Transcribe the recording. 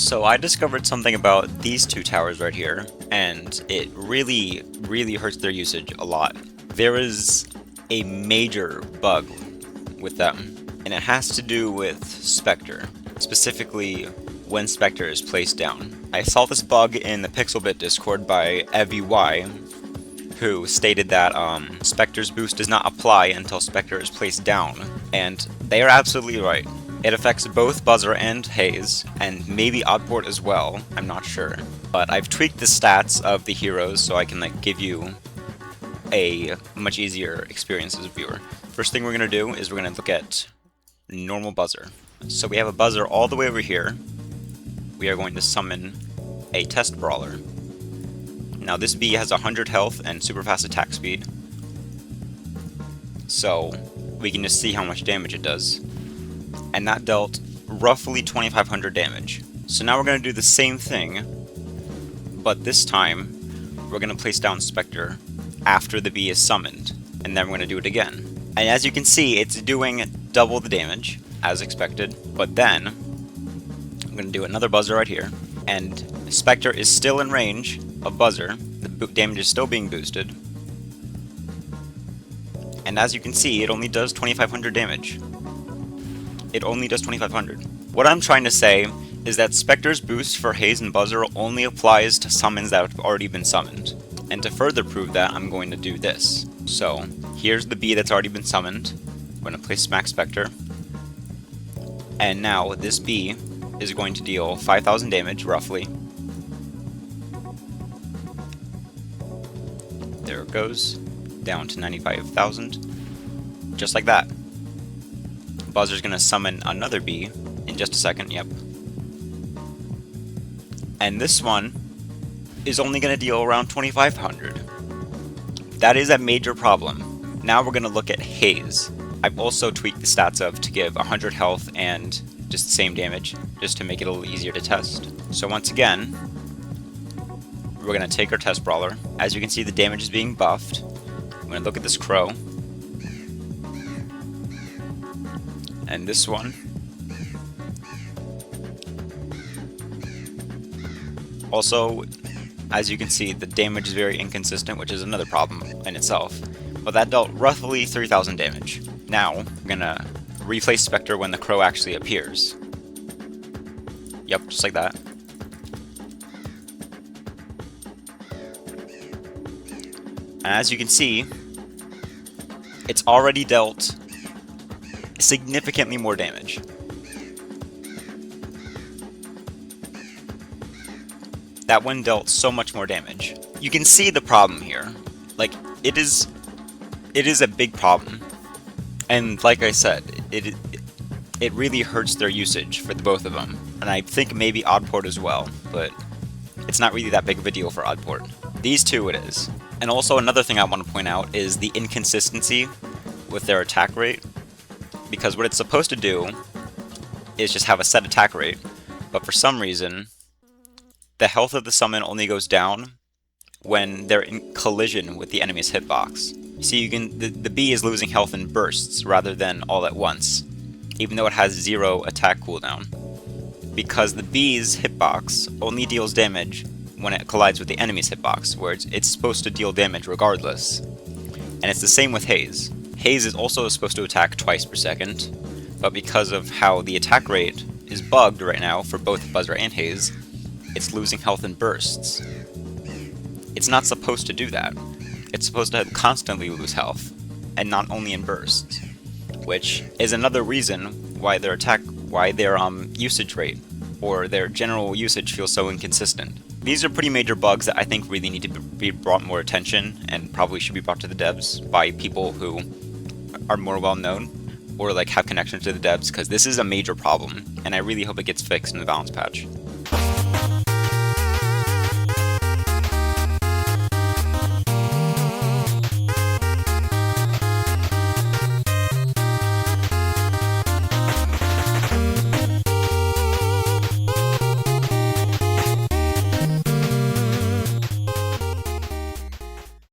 So I discovered something about these two towers right here, and it really hurts their usage a lot. There is a major bug with them, and it has to do with Spectre, specifically when Spectre is placed down. I saw this bug in the Pixelbit Discord by EvyY, who stated that Spectre's boost does not apply until Spectre is placed down, and they are absolutely right. It affects both Buzzer and Haze, and maybe Oddport as well, I'm not sure. But I've tweaked the stats of the heroes so I can give you a much easier experience as a viewer. First thing we're going to do is we're going to look at normal Buzzer. So we have a Buzzer all the way over here. We are going to summon a Test Brawler. Now this bee has 100 health and super fast attack speed, so we can just see how much damage it does. And that dealt roughly 2,500 damage. So now we're going to do the same thing, but this time we're going to place down Spectre after the bee is summoned, and then we're going to do it again. And as you can see, it's doing double the damage, as expected, but then I'm going to do another Buzzer right here, and Spectre is still in range of Buzzer, the damage is still being boosted, and as you can see, it only does 2,500 damage. It only does 2,500. What I'm trying to say is that Spectre's boost for Haze and Buzzer only applies to summons that have already been summoned. And to further prove that, I'm going to do this. So, here's the bee that's already been summoned. I'm going to place Smack Spectre. And now, this bee is going to deal 5,000 damage, roughly. There it goes. Down to 95,000. Just like that. Buzzer's gonna summon another bee in just a second, yep. And this one is only gonna deal around 2,500. That is a major problem. Now we're gonna look at Haze. I've also tweaked the stats of to give 100 health and just the same damage, just to make it a little easier to test. So once again, we're gonna take our Test Brawler. As you can see, the damage is being buffed. I'm gonna look at this Crow. And this one. Also, as you can see, the damage is very inconsistent, which is another problem in itself. But that dealt roughly 3,000 damage. Now, I'm gonna replace Spectre when the Crow actually appears. Yep, just like that. And as you can see, it's already dealt significantly more damage. That one dealt so much more damage. You can see the problem here. It is a big problem. And like I said, it really hurts their usage for the both of them. And I think maybe Oddport as well, but it's not really that big of a deal for Oddport. These two it is. And also another thing I want to point out is the inconsistency with their attack rate. Because what it's supposed to do is just have a set attack rate, but for some reason, the health of the summon only goes down when they're in collision with the enemy's hitbox. See, the bee is losing health in bursts rather than all at once, even though it has 0 attack cooldown. Because the bee's hitbox only deals damage when it collides with the enemy's hitbox, where it's supposed to deal damage regardless. And it's the same with Haze. Haze is also supposed to attack twice per second, but because of how the attack rate is bugged right now for both Buzzer and Haze, it's losing health in bursts. It's not supposed to do that. It's supposed to constantly lose health, and not only in bursts, which is another reason why their usage rate, or their general usage feels so inconsistent. These are pretty major bugs that I think really need to be brought more attention, and probably should be brought to the devs by people who are more well known, or have connections to the devs, because this is a major problem, and I really hope it gets fixed in the balance patch.